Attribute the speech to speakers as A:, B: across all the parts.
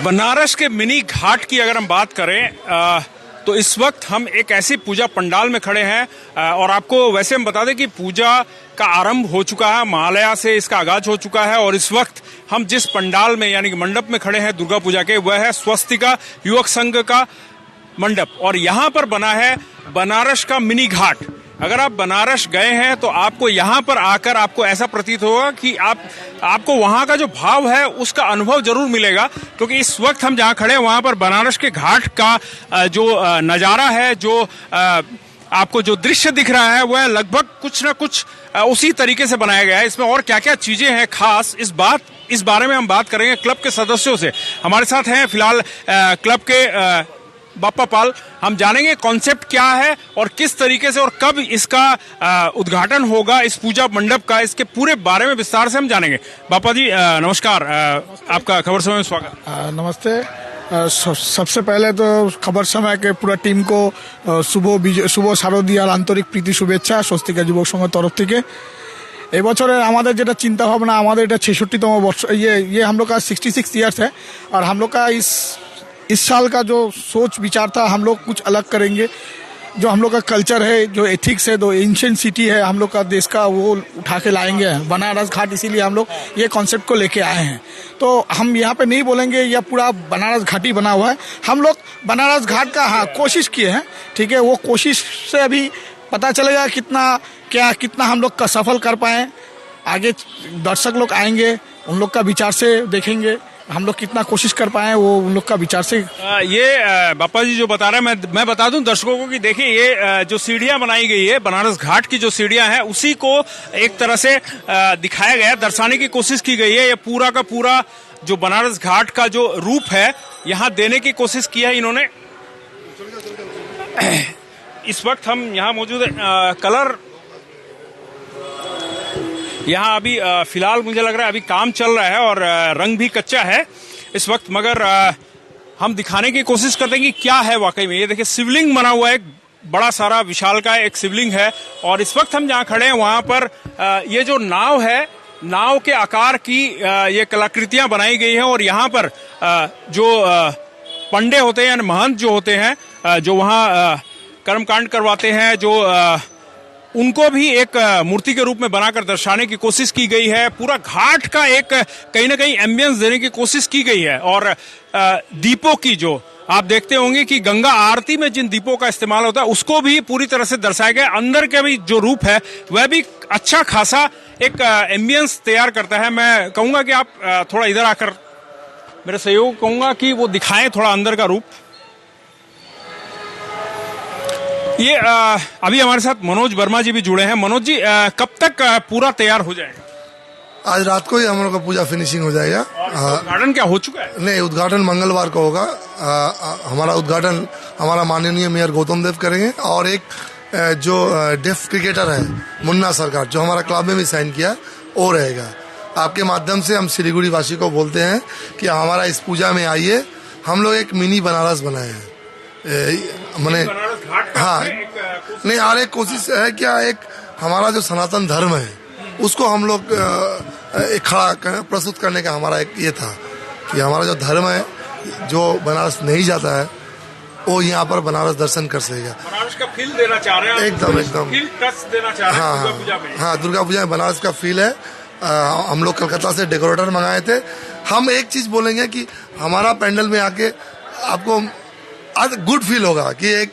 A: बनारस के मिनी घाट की अगर हम बात करें तो इस वक्त हम एक ऐसी पूजा पंडाल में खड़े हैं और आपको वैसे हम बता दें कि पूजा का आरंभ हो चुका है, महालया से इसका आगाज हो चुका है और इस वक्त हम जिस पंडाल में यानी कि मंडप में खड़े हैं दुर्गा पूजा के, वह है स्वस्तिका युवक संघ का मंडप और यहाँ पर बना है बनारस का मिनी घाट। अगर आप बनारस गए हैं तो आपको यहाँ पर आकर आपको ऐसा प्रतीत होगा कि आपको वहाँ का जो भाव है उसका अनुभव जरूर मिलेगा, क्योंकि इस वक्त हम जहाँ खड़े हैं वहाँ पर बनारस के घाट का जो नज़ारा है, जो आपको जो दृश्य दिख रहा है वह लगभग कुछ न कुछ उसी तरीके से बनाया गया है। इसमें और क्या क्या चीजें हैं खास, इस बारे में हम बात करेंगे क्लब के सदस्यों से। हमारे साथ हैं फिलहाल क्लब के बाप्पा पाल। हम जानेंगे कॉन्सेप्ट क्या है और किस तरीके से और कब इसका उद्घाटन होगा इस पूजा मंडप का, इसके पूरे बारे में विस्तार से हम जानेंगे। बाप्पा जी नमस्कार, आपका खबर समय में स्वागत।
B: नमस्ते। सबसे पहले तो खबर समय के पूरा टीम को শুভ শারদীয়ার আন্তরিক প্রীতি শুভেচ্ছা স্বস্তিকা যুবক সংঘের তরফ থেকে। এই বছরের আমাদের যেটা চিন্তা ভাবনা, আমাদের এটা 66তম वर्ष, ये हम लोग का 66 ईयर्स है और हम लोग का इस साल का जो सोच विचार था, हम लोग कुछ अलग करेंगे। जो हम लोग का कल्चर है, जो एथिक्स है, जो एंशिएंट सिटी है हम लोग का देश का, वो उठा के लाएंगे बनारस घाट। इसीलिए हम लोग ये कॉन्सेप्ट को लेके आए हैं। तो हम यहाँ पे नहीं बोलेंगे यह पूरा बनारस घाट ही बना हुआ है, हम लोग बनारस घाट का कोशिश किए हैं, ठीक है। वो कोशिश से अभी पता चलेगा कितना हम लोग का सफल कर पाए। आगे दर्शक लोग आएंगे, उन लोग का विचार से देखेंगे हम लोग कितना कोशिश कर पाए, वो उन लोग का विचार से।
A: ये बाप्पा जी जो बता रहे हैं, मैं बता दूं दर्शकों को कि देखिए ये जो सीढ़ियां बनाई गई है बनारस घाट की, जो सीढ़ियां हैं उसी को एक तरह से दिखाया गया, दर्शाने की कोशिश की गई है। ये पूरा का पूरा जो बनारस घाट का जो रूप है यहाँ देने की कोशिश की है इन्होंने। इस वक्त हम यहाँ मौजूद है कलर, यहाँ अभी फिलहाल मुझे लग रहा है अभी काम चल रहा है और रंग भी कच्चा है इस वक्त, मगर हम दिखाने की कोशिश करते हैं कि क्या है वाकई में। ये देखिए शिवलिंग बना हुआ है, एक बड़ा सारा विशाल का एक शिवलिंग है और इस वक्त हम जहाँ खड़े हैं वहां पर ये जो नाव है, नाव के आकार की ये कलाकृतियां बनाई गई हैं और यहाँ पर जो पंडे होते हैं यानी महंत जो होते हैं, जो वहाँ कर्मकांड करवाते हैं, जो उनको भी एक मूर्ति के रूप में बनाकर दर्शाने की कोशिश की गई है। पूरा घाट का एक कहीं ना कहीं एम्बियंस देने की कोशिश की गई है और दीपों की, जो आप देखते होंगे कि गंगा आरती में जिन दीपों का इस्तेमाल होता है उसको भी पूरी तरह से दर्शाया गया। अंदर का भी जो रूप है वह भी अच्छा खासा एक एम्बियंस तैयार करता है। मैं कहूंगा कि आप थोड़ा इधर आकर, मेरे सहयोग कहूंगा कि वो दिखाएं थोड़ा अंदर का रूप। ये अभी हमारे साथ मनोज वर्मा जी भी जुड़े हैं। मनोज जी कब तक पूरा तैयार हो जाएगा?
C: आज रात को ही हम लोग का पूजा फिनिशिंग हो जाएगा।
A: उद्घाटन क्या हो चुका है?
C: नहीं, उद्घाटन मंगलवार को होगा। हमारा उद्घाटन हमारा माननीय मेयर गौतम देव करेंगे और एक जो डेफ क्रिकेटर है मुन्ना सरकार, जो हमारा क्लब में भी साइन किया, वो रहेगा। आपके माध्यम से हम सिलीगुड़ी वासी को बोलते हैं कि हमारा इस पूजा में आइए। हम लोग एक मिनी बनारस बनाए हैं, मैंने हाँ नहीं, और एक कोशिश है क्या, एक हमारा जो सनातन धर्म है उसको हम लोग एक खड़ा प्रस्तुत करने का हमारा एक ये था कि हमारा जो धर्म है, जो बनारस नहीं जाता है वो यहाँ पर बनारस दर्शन कर सकेगा।
A: बनारस का फील देना चाह रहे हैं
C: एकदम
A: फील टच देना चाह रहे हैं दुर्गा पूजा में।
C: हाँ, दुर्गा पूजा में बनारस का फील है। हम लोग कलकत्ता से डेकोरेटर मंगाए थे। हम एक चीज बोलेंगे कि हमारा पैंडल में आके आपको गुड फील होगा कि एक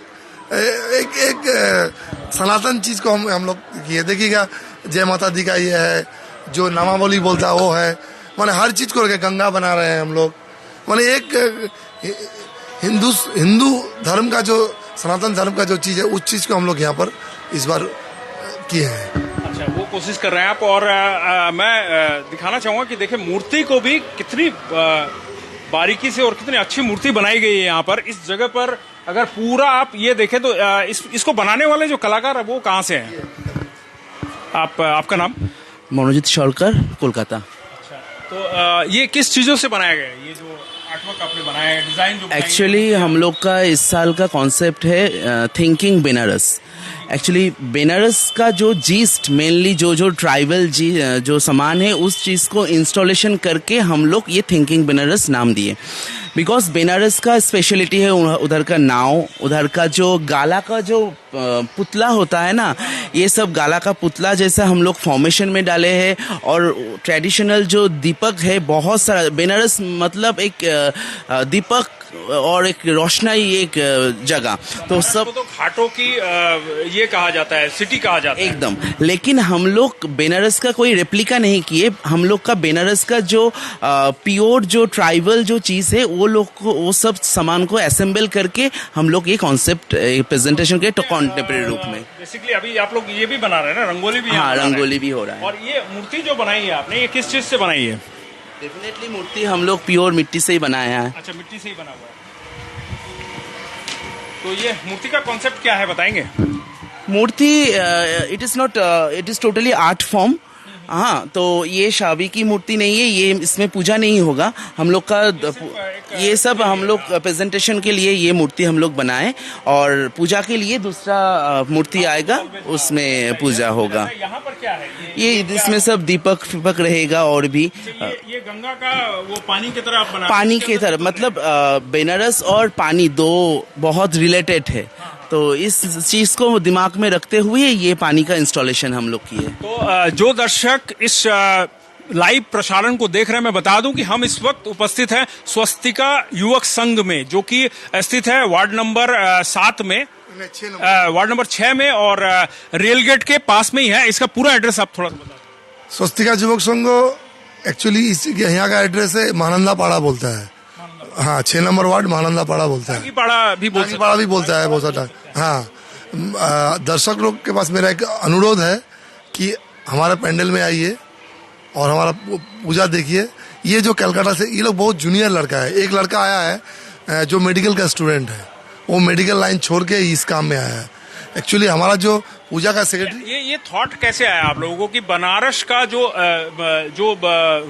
C: सनातन चीज को हम लोग ये देखिएगा। जय माता दी का ये है, जो नामावली बोलता है वो है, माने हर चीज को गंगा बना रहे हैं हम लोग। माने एक हिंदू धर्म का जो सनातन धर्म का जो चीज है उस चीज को हम लोग यहाँ पर इस बार किए हैं।
A: अच्छा, वो कोशिश कर रहे हैं आप। और मैं दिखाना चाहूंगा कि देखिए मूर्ति को भी कितनी बारीकी से और कितनी अच्छी मूर्ति बनाई गई है यहाँ पर। इस जगह पर अगर पूरा आप ये देखें तो इसको बनाने वाले जो कलाकार है वो कहाँ से हैं? आपका नाम?
D: मनोजित शौलकर, कोलकाता।
A: अच्छा, तो ये किस चीजों से बनाया गया है? ये जो आर्टवर्क आपने बनाया है, डिजाइन जो
D: एक्चुअली हम लोग का इस साल का कॉन्सेप्ट है थिंकिंग बनारस। एक्चुअली बनारस का जो जीस्ट मेनली जो ट्राइबल जो सामान है उस चीज़ को इंस्टॉलेशन करके हम लोग ये थिंकिंग बनारस नाम दिए। बिकॉज बेनारस का स्पेशलिटी है उधर का नाव, उधर का जो गाला का जो पुतला होता है ना, ये सब गाला का पुतला जैसा हम लोग फॉर्मेशन में डाले हैं। और ट्रेडिशनल जो दीपक है बहुत सारा, बेनारस मतलब एक दीपक और एक रोशनाई एक जगह, तो सब
A: तो घाटों की ये कहा जाता है, सिटी कहा जाता है
D: एकदम। लेकिन हम लोग बेनारस का कोई रेप्लिका नहीं किए, हम लोग का बेनारस का जो प्योर जो ट्राइबल जो चीज़ है वो लोग को वो सब सामान को असेंबल करके हम लोग ये कॉन्सेप्ट प्रेजेंटेशन के कॉन्टेम्प्रेरी रूप में।
A: बेसिकली अभी आप लोग ये भी बना रहे हैं ना, रंगोली भी?
D: हाँ, रंगोली भी हो रहा है।
A: और ये मूर्ति जो बनाई है आपने, ये किस चीज से बनाई है?
D: डेफिनेटली मूर्ति हम लोग प्योर मिट्टी से ही बनाया है।
A: अच्छा, मिट्टी से ही बना हुआ है। तो ये मूर्ति का कॉन्सेप्ट क्या है, बताएंगे?
D: मूर्ति it is not, it is totally art form. हाँ, तो ये शादी की मूर्ति नहीं है, ये इसमें पूजा नहीं होगा। हम लोग का ये सब हम लोग प्रेजेंटेशन के लिए ये मूर्ति हम लोग बनाए, और पूजा के लिए दूसरा मूर्ति आएगा, उसमें पूजा होगा।
A: यहाँ पर क्या है?
D: ये इसमें सब दीपक फिपक रहेगा। और भी
A: ये गंगा का वो पानी की तरह आप बना,
D: पानी की तरह, मतलब बेनारस और पानी दो बहुत रिलेटेड है, तो इस चीज को दिमाग में रखते हुए ये पानी का इंस्टॉलेशन हम लोग किए।
A: तो जो दर्शक इस लाइव प्रसारण को देख रहे हैं, मैं बता दूं कि हम इस वक्त उपस्थित हैं स्वस्तिका युवक संघ में, जो कि स्थित है वार्ड नंबर 7 में, वार्ड नंबर 6 में, और रेल गेट के पास में ही है। इसका पूरा एड्रेस आप थोड़ा सा बता दें।
C: स्वस्तिका युवक संघ एक्चुअली यहाँ का एड्रेस है महानंदा पाड़ा बोलता है। हाँ, 6 नंबर वार्ड महानंदा पाड़ा बोलता है।
A: पाड़ा भी
C: बोलता है बहुत सारा। हाँ, दर्शक लोग के पास मेरा एक अनुरोध है कि हमारे पैंडल में आइए और हमारा पूजा देखिए। ये जो कलकत्ता से, ये लोग बहुत जूनियर लड़का है। एक लड़का आया है जो मेडिकल का स्टूडेंट है, वो मेडिकल लाइन छोड़ के इस काम में आया है। एक्चुअली हमारा जो पूजा का सेक्रेटरी,
A: ये थॉट कैसे आया आप लोगों को कि बनारस का जो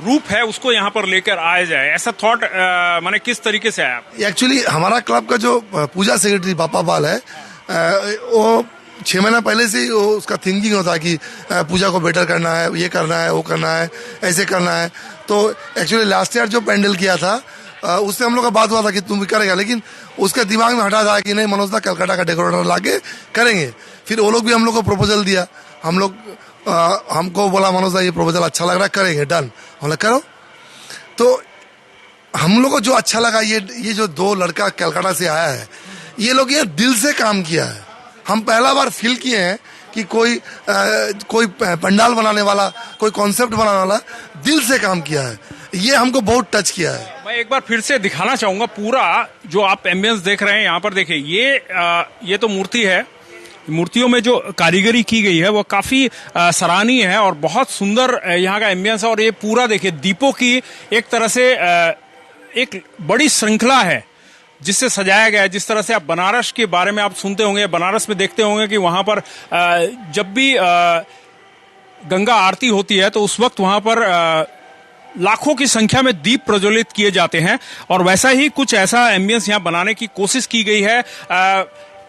A: रूप है उसको यहाँ पर लेकर आया जाए? ऐसा थॉट माने किस तरीके से आया?
C: एक्चुअली हमारा क्लब का जो पूजा सेक्रेटरी पापा बाल है, वो 6 महीना पहले से ही उसका थिंकिंग होता है कि पूजा को बेटर करना है, ये करना है, वो करना है, ऐसे करना है। तो एक्चुअली लास्ट ईयर जो पैंडल किया था, उससे हम लोग का बात हुआ था कि तुम भी करेगा, लेकिन उसके दिमाग में हटा था कि नहीं, मनोज दा कलकत्ता का डेकोरेटर लाके करेंगे। फिर वो लोग भी हम लोग को प्रपोजल दिया, हम लोग हमको बोला मनोज दा ये प्रपोजल अच्छा लग रहा है, करेंगे, डन। हम लोग करो। तो हम लोग को जो अच्छा लगा, ये जो 2 लड़का कलकत्ता से आया है, ये लोग ये दिल से काम किया है। हम पहला बार फील किए हैं कि कोई पंडाल बनाने वाला, कोई कॉन्सेप्ट बनाने वाला दिल से काम किया है। ये हमको बहुत टच किया है।
A: मैं एक बार फिर से दिखाना चाहूंगा पूरा जो आप एम्बियंस देख रहे हैं यहाँ पर। देखिए, ये तो मूर्ति है। मूर्तियों में जो कारीगरी की गई है वो काफी सराहनीय है और बहुत सुंदर यहाँ का एम्बियंस है। और ये पूरा देखिए, दीपों की एक तरह से एक बड़ी श्रृंखला है जिससे सजाया गया है। जिस तरह से आप बनारस के बारे में आप सुनते होंगे, बनारस में देखते होंगे कि वहां पर जब भी गंगा आरती होती है तो उस वक्त वहां पर लाखों की संख्या में दीप प्रज्वलित किए जाते हैं। और वैसा ही कुछ ऐसा एम्बियंस यहाँ बनाने की कोशिश की गई है।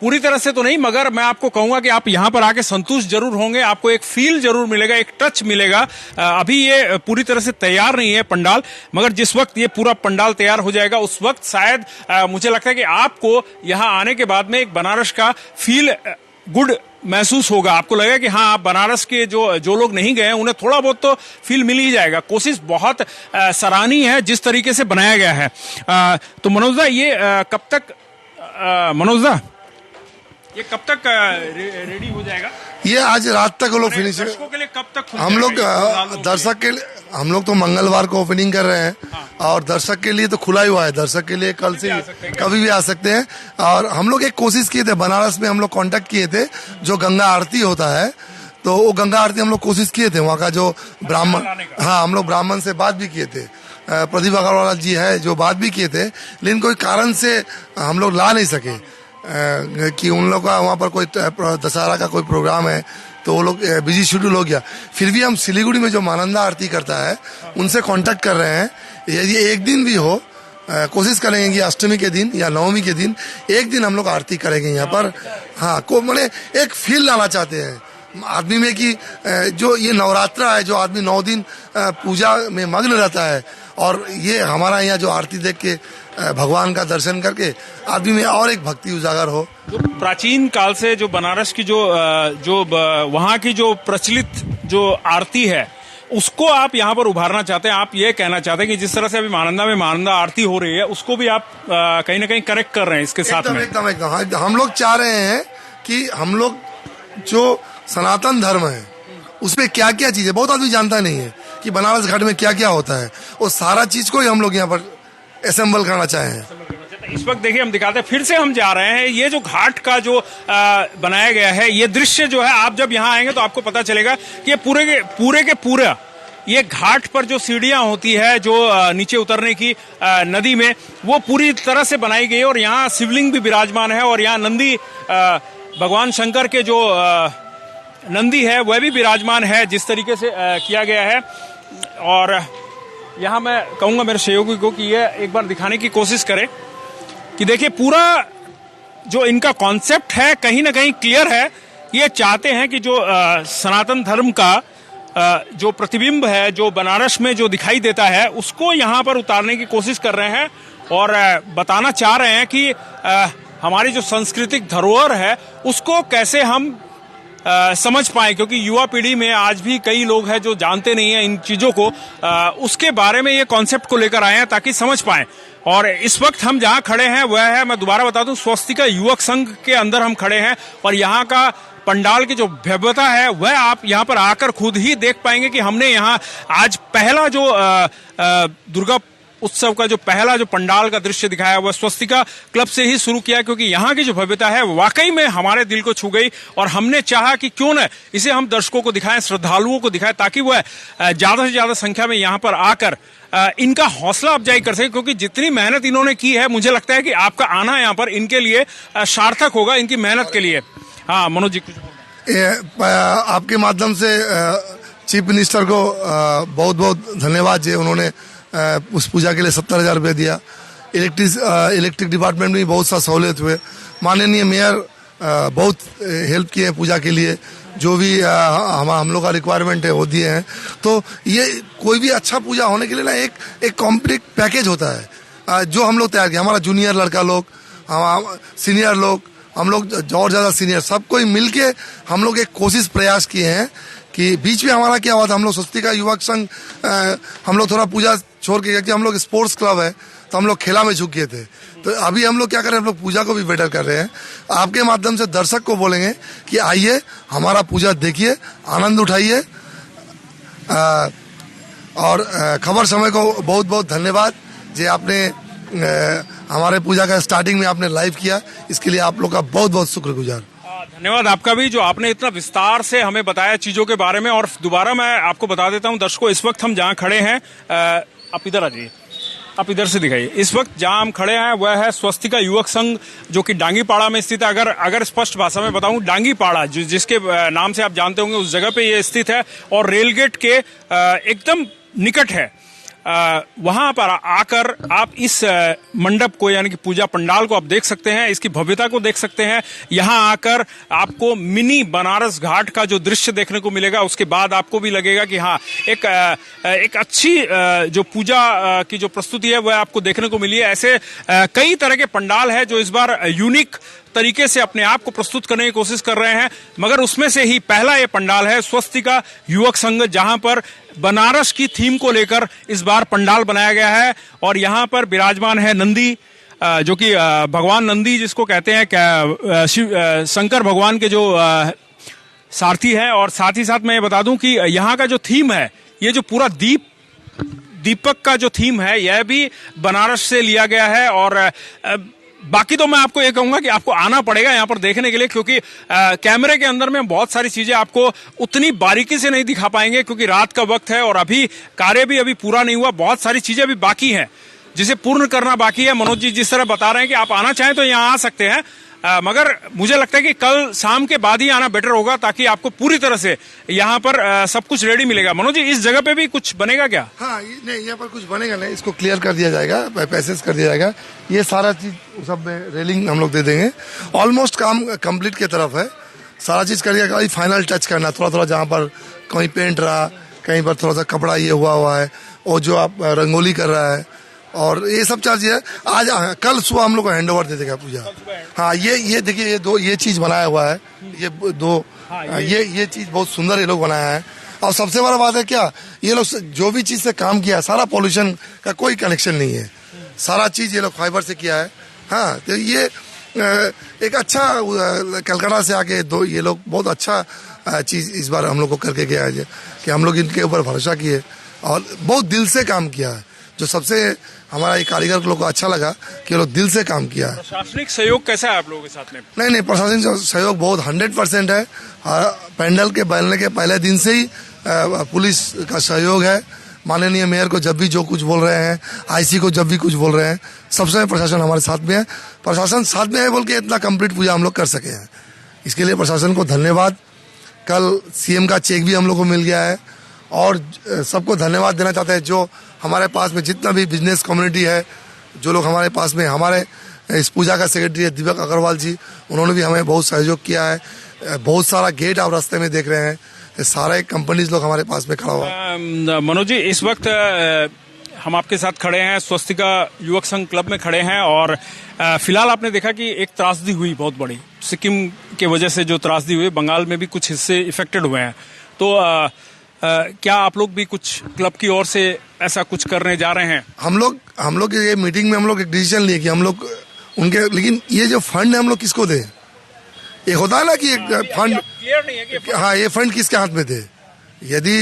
A: पूरी तरह से तो नहीं, मगर मैं आपको कहूंगा कि आप यहाँ पर आके संतुष्ट जरूर होंगे। आपको एक फील जरूर मिलेगा, एक टच मिलेगा। अभी ये पूरी तरह से तैयार नहीं है पंडाल, मगर जिस वक्त ये पूरा पंडाल तैयार हो जाएगा उस वक्त शायद मुझे लगता है कि आपको यहाँ आने के बाद में एक बनारस का फील गुड महसूस होगा। आपको लगेगा कि हाँ, आप बनारस के जो लोग नहीं गए हैं उन्हें थोड़ा बहुत तो फील मिल ही जाएगा। कोशिश बहुत सराहनीय है जिस तरीके से बनाया गया है। तो मनोज दा, ये कब तक मनोज दा ये कब तक रेडी हो जाएगा?
C: ये आज रात तक वो लोग फिनिश।
A: दर्शकों के लिए कब तक
C: हम लोग दर्शक के लिए, हम लोग तो मंगलवार को ओपनिंग कर रहे हैं। हाँ। और दर्शक के लिए तो खुला ही हुआ है। दर्शक के लिए कल से कभी भी आ सकते हैं। और हम लोग एक कोशिश किए थे, बनारस में हम लोग कांटेक्ट किए थे, जो गंगा आरती होता है, तो वो गंगा आरती हम लोग कोशिश किए थे, वहाँ का जो ब्राह्मण, हाँ, हम लोग ब्राह्मण से बात भी किए थे, प्रदीप अग्रवाल जी है जो बात भी किए थे, लेकिन कोई कारण से हम लोग ला नहीं सके कि उन लोग का वहाँ पर कोई दशहरा का कोई प्रोग्राम है, तो वो लोग बिजी शेड्यूल हो गया। फिर भी हम सिलीगुड़ी में जो महानंदा आरती करता है उनसे कांटेक्ट कर रहे हैं। यदि एक दिन भी हो, कोशिश करेंगे कि अष्टमी के दिन या नवमी के दिन एक दिन हम लोग आरती करेंगे यहाँ पर। हाँ, को मैंने एक फील लाना चाहते हैं आदमी में कि जो ये नवरात्रा है, जो आदमी 9 दिन पूजा में मग्न रहता है और ये हमारा यहाँ जो आरती देख के भगवान का दर्शन करके आदमी में और एक भक्ति उजागर हो।
A: जो प्राचीन काल से जो बनारस की जो वहाँ की जो प्रचलित जो आरती है उसको आप यहाँ पर उभारना चाहते हैं। आप ये कहना चाहते हैं कि जिस तरह से अभी महानंदा में महानंदा आरती हो रही है उसको भी आप कहीं ना कहीं करेक्ट कर रहे हैं इसके साथ में।
C: एकदम हम लोग चाह रहे हैं कि हम लोग जो सनातन धर्म है उसमें क्या क्या चीज है, बहुत आदमी जानता नहीं है कि बनारस घाट में क्या क्या होता है, वो सारा चीज को ही हम लोग यहाँ पर असेंबल करना चाहे हैं।
A: इस वक्त देखिए हम दिखाते हैं, फिर से हम जा रहे हैं। ये जो घाट का जो बनाया गया है ये दृश्य जो है, आप जब यहाँ आएंगे तो आपको पता चलेगा कि ये पूरे के पूरा ये घाट पर जो सीढ़ियां होती है जो नीचे उतरने की नदी में, वो पूरी तरह से बनाई गई है और यहाँ शिवलिंग भी विराजमान है और यहाँ नंदी भगवान शंकर के जो नंदी है वह भी विराजमान है जिस तरीके से किया गया है। और यहाँ मैं कहूँगा मेरे सहयोगी को कि ये एक बार दिखाने की कोशिश करें कि देखिए पूरा जो इनका कॉन्सेप्ट है कहीं ना कहीं क्लियर है। ये चाहते हैं कि जो सनातन धर्म का जो प्रतिबिंब है जो बनारस में जो दिखाई देता है उसको यहाँ पर उतारने की कोशिश कर रहे हैं और बताना चाह रहे हैं कि हमारी जो सांस्कृतिक धरोहर है उसको कैसे हम समझ पाए, क्योंकि युवा पीढ़ी में आज भी कई लोग हैं जो जानते नहीं हैं इन चीजों को। उसके बारे में ये कॉन्सेप्ट को लेकर आए हैं ताकि समझ पाएं। और इस वक्त हम जहां खड़े हैं वह है, मैं दोबारा बता दूं, स्वस्तिका युवक संघ के अंदर हम खड़े हैं और यहाँ का पंडाल की जो भव्यता है वह आप यहाँ पर आकर खुद ही देख पाएंगे कि हमने यहाँ आज पहला जो दुर्गा उत्सव का जो पहला जो पंडाल का दृश्य दिखाया वह स्वस्तिका क्लब से ही शुरू किया, क्योंकि यहाँ की जो भव्यता है वाकई में हमारे दिल को छू गई और हमने चाहा कि क्यों न इसे हम दर्शकों को दिखाएं, श्रद्धालुओं को दिखाएं, ताकि वह ज्यादा से ज्यादा संख्या में यहाँ पर आकर इनका हौसला अफजाई कर सके। क्योंकि जितनी मेहनत इन्होंने की है मुझे लगता है कि आपका आना यहाँ पर इनके लिए सार्थक होगा, इनकी मेहनत के लिए। हाँ मनोज जी, कुछ
C: आपके माध्यम से चीफ मिनिस्टर को बहुत बहुत धन्यवाद जी, उन्होंने उस पूजा के लिए 70,000 रुपये दिया। इलेक्ट्रिक डिपार्टमेंट में बहुत सा सहूलियत हुए। माननीय मेयर बहुत हेल्प किए पूजा के लिए, जो भी हम लोग का रिक्वायरमेंट है वो दिए हैं। तो ये कोई भी अच्छा पूजा होने के लिए ना एक कॉम्प्लीट पैकेज होता है जो हम लोग तैयार किए। हमारा जूनियर लड़का लोग, सीनियर लोग, हम लोग और ज़्यादा सीनियर, सब कोई मिल के हम लोग एक कोशिश प्रयास किए हैं कि बीच में हमारा क्या हुआ था, हम लोग स्वस्तिका युवक संघ हम लोग थोड़ा पूजा छोड़ के, क्योंकि हम लोग स्पोर्ट्स क्लब है तो हम लोग खेला में झुक गए थे। तो अभी हम लोग क्या कर रहे हैं, हम लोग पूजा को भी बेटर कर रहे हैं। आपके माध्यम से दर्शक को बोलेंगे कि आइए हमारा पूजा देखिए, आनंद उठाइए। और खबर समय को बहुत बहुत धन्यवाद जी, आपने हमारे पूजा का स्टार्टिंग में आपने लाइव किया, इसके लिए आप लोग का बहुत बहुत शुक्रगुजार।
A: धन्यवाद आपका भी, जो आपने इतना विस्तार से हमें बताया चीजों के बारे में। और दोबारा मैं आपको बता देता हूं दर्शकों, इस वक्त हम जहां खड़े हैं, आप इधर आ जाइए, आप इधर से दिखाइए। इस वक्त जहां हम खड़े हैं वह है स्वस्तिका युवक संघ, जो कि डांगीपाड़ा में स्थित है। अगर स्पष्ट भाषा में बताऊं, डांगीपाड़ा जिसके नाम से आप जानते होंगे उस जगह पे ये स्थित है और रेलगेट के एकदम निकट है। वहां पर आकर आप इस मंडप को यानी कि पूजा पंडाल को आप देख सकते हैं, इसकी भव्यता को देख सकते हैं। यहां आकर आपको मिनी बनारस घाट का जो दृश्य देखने को मिलेगा, उसके बाद आपको भी लगेगा कि हाँ एक अच्छी जो पूजा की जो प्रस्तुति है वह आपको देखने को मिली है। ऐसे कई तरह के पंडाल है जो इस बार यूनिक तरीके से अपने आप को प्रस्तुत करने की कोशिश कर रहे हैं, मगर उसमें से ही पहला ये पंडाल है स्वस्तिका युवक संघ, जहां पर बनारस की थीम को लेकर इस बार पंडाल बनाया गया है। और यहां पर विराजमान है नंदी, जो कि भगवान नंदी जिसको कहते हैं शंकर भगवान के जो सारथी है। और साथ ही साथ मैं ये बता दूं कि यहाँ का जो थीम है, ये जो पूरा दीपक का जो थीम है यह भी बनारस से लिया गया है। और बाकी तो मैं आपको ये कहूंगा कि आपको आना पड़ेगा यहाँ पर देखने के लिए, क्योंकि कैमरे के अंदर में बहुत सारी चीजें आपको उतनी बारीकी से नहीं दिखा पाएंगे, क्योंकि रात का वक्त है और अभी कार्य भी अभी पूरा नहीं हुआ, बहुत सारी चीजें अभी बाकी हैं जिसे पूर्ण करना बाकी है। मनोज जी जिस तरह बता रहे हैं कि आप आना चाहें तो यहाँ आ सकते हैं, मगर मुझे लगता है कि कल शाम के बाद ही आना बेटर होगा, ताकि आपको पूरी तरह से यहाँ पर सब कुछ रेडी मिलेगा। मनोज जी, इस जगह पे भी कुछ बनेगा क्या?
C: हाँ, नहीं यहाँ पर कुछ बनेगा नहीं, इसको क्लियर कर दिया जाएगा, पैसेज कर दिया जाएगा, ये सारा चीज सब में रेलिंग हम लोग दे देंगे। ऑलमोस्ट काम कंप्लीट की तरफ है, सारा चीज कर दिया, फाइनल टच करना, थोड़ा थोड़ा जहाँ पर कहीं पेंट रहा, कहीं पर थोड़ा सा कपड़ा ये हुआ है और जो आप रंगोली कर रहा है और ये सब चीज़ है। आज कल सुबह हम लोग को हैंड ओवर दे देगा पूजा। हाँ ये देखिए ये चीज़ बनाया हुआ है, ये दो ये चीज़ बहुत सुंदर ये लोग बनाया है। और सबसे बड़ा बात है क्या, ये लोग जो भी चीज़ से काम किया है सारा पॉल्यूशन का कोई कनेक्शन नहीं है, सारा चीज़ ये लोग फाइबर से किया है। हाँ तो ये एक अच्छा कलकत्ता से आके ये लोग बहुत अच्छा चीज़ इस बार हम लोग को करके गया है कि हम लोग इनके ऊपर भरोसा किए और बहुत दिल से काम किया है। जो सबसे हमारा ये कारीगर लोग को अच्छा लगा कि लोग दिल से काम किया है।
A: प्रशासनिक सहयोग कैसा है आप लोगों के साथ में?
C: नहीं प्रशासनिक सहयोग बहुत 100% है। पैंडल के बनने के पहले दिन से ही पुलिस का सहयोग है। माननीय मेयर को जब भी जो कुछ बोल रहे हैं, आईसी को जब भी कुछ बोल रहे हैं, सबसे प्रशासन हमारे साथ में है। प्रशासन साथ में है बोल के इतना कंप्लीट पूजा हम लोग कर सके हैं, इसके लिए प्रशासन को धन्यवाद। कल सीएम का चेक भी हम लोग को मिल गया है और सबको धन्यवाद देना चाहते हैं जो हमारे पास में जितना भी बिजनेस कम्युनिटी है, जो लोग हमारे पास में, हमारे इस पूजा का सेक्रेटरी है दीपक अग्रवाल जी, उन्होंने भी हमें बहुत सहयोग किया है। बहुत सारा गेट आप रास्ते में देख रहे हैं, सारे कंपनीज लोग हमारे पास में खड़ा हुआ।
A: मनोज जी, इस वक्त हम आपके साथ खड़े हैं, स्वस्तिका युवक संघ क्लब में खड़े हैं और फिलहाल आपने देखा कि एक त्रासदी हुई बहुत बड़ी, सिक्किम के वजह से जो त्रासदी हुई, बंगाल में भी कुछ हिस्से इफेक्टेड हुए हैं। तो क्या आप लोग भी कुछ क्लब की ओर से ऐसा कुछ करने जा रहे हैं?
C: हम लोग ये मीटिंग में हम लोग एक डिसीजन लिए कि हम लोग उनके, लेकिन ये जो फंड है हम लोग किसको दें? एक होता है ना कि एक फंड
A: क्लियर नहीं है कि
C: हाँ ये फंड किसके हाथ में दे। यदि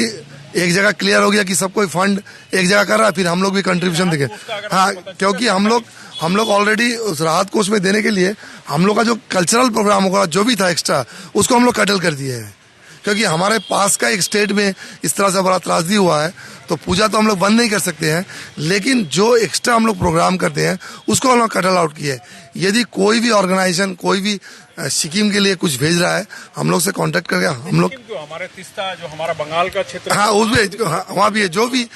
C: एक जगह क्लियर हो गया कि सब कोई फंड एक जगह कर रहा है, फिर हम लोग भी कंट्रीब्यूशन देंगे। हाँ क्योंकि हम लोग ऑलरेडी उस राहत कोष में देने के लिए हम लोग का जो कल्चरल प्रोग्राम होगा जो भी था एक्स्ट्रा, उसको हम लोग कटल कर दिए हैं। क्योंकि हमारे पास का एक स्टेट में इस तरह से बड़ा त्रासदी हुआ है, तो पूजा तो हम लोग बंद नहीं कर सकते हैं, लेकिन जो एक्स्ट्रा हम लोग प्रोग्राम करते हैं उसको हम लोग कटल आउट किए। यदि कोई भी ऑर्गेनाइजेशन कोई भी सिक्किम के लिए कुछ भेज रहा है, हम लोग से कांटेक्ट करके हम लोग,
A: हमारे तीस्ता जो हमारा बंगाल का क्षेत्र,
C: हाँ उसमें वहाँ भी है, जो भी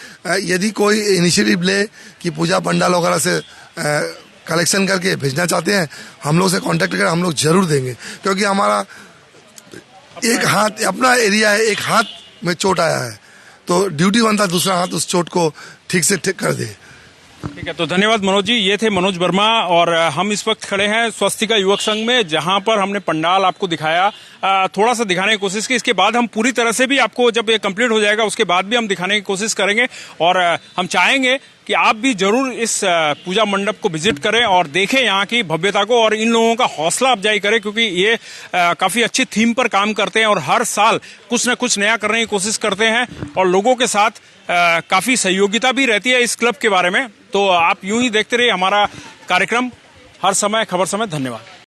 C: यदि कोई इनिशिएटिव ले कि पूजा पंडाल वगैरह से कलेक्शन करके भेजना चाहते हैं, हम लोग से कांटेक्ट करके हम लोग जरूर देंगे। क्योंकि हमारा एक हाथ अपना एरिया है, एक हाथ में चोट आया है, तो ड्यूटी बनता है दूसरा हाथ उस चोट को ठीक से ठीक कर दे।
A: ठीक है, तो धन्यवाद मनोज जी। ये थे मनोज वर्मा और हम इस वक्त खड़े हैं स्वस्तिका युवक संघ में, जहां पर हमने पंडाल आपको दिखाया, थोड़ा सा दिखाने की कोशिश की। इसके बाद हम पूरी तरह से भी आपको, जब ये कंप्लीट हो जाएगा उसके बाद भी हम दिखाने की कोशिश करेंगे और हम चाहेंगे कि आप भी जरूर इस पूजा मंडप को विजिट करें और देखें यहाँ की भव्यता को और इन लोगों का हौसला अफजाई करें, क्योंकि ये काफी अच्छी थीम पर काम करते हैं और हर साल कुछ न कुछ नया करने की कोशिश करते हैं और लोगों के साथ काफी सहयोगिता भी रहती है इस क्लब के बारे में। तो आप यूं ही देखते रहिए हमारा कार्यक्रम हर समय खबर समय। धन्यवाद।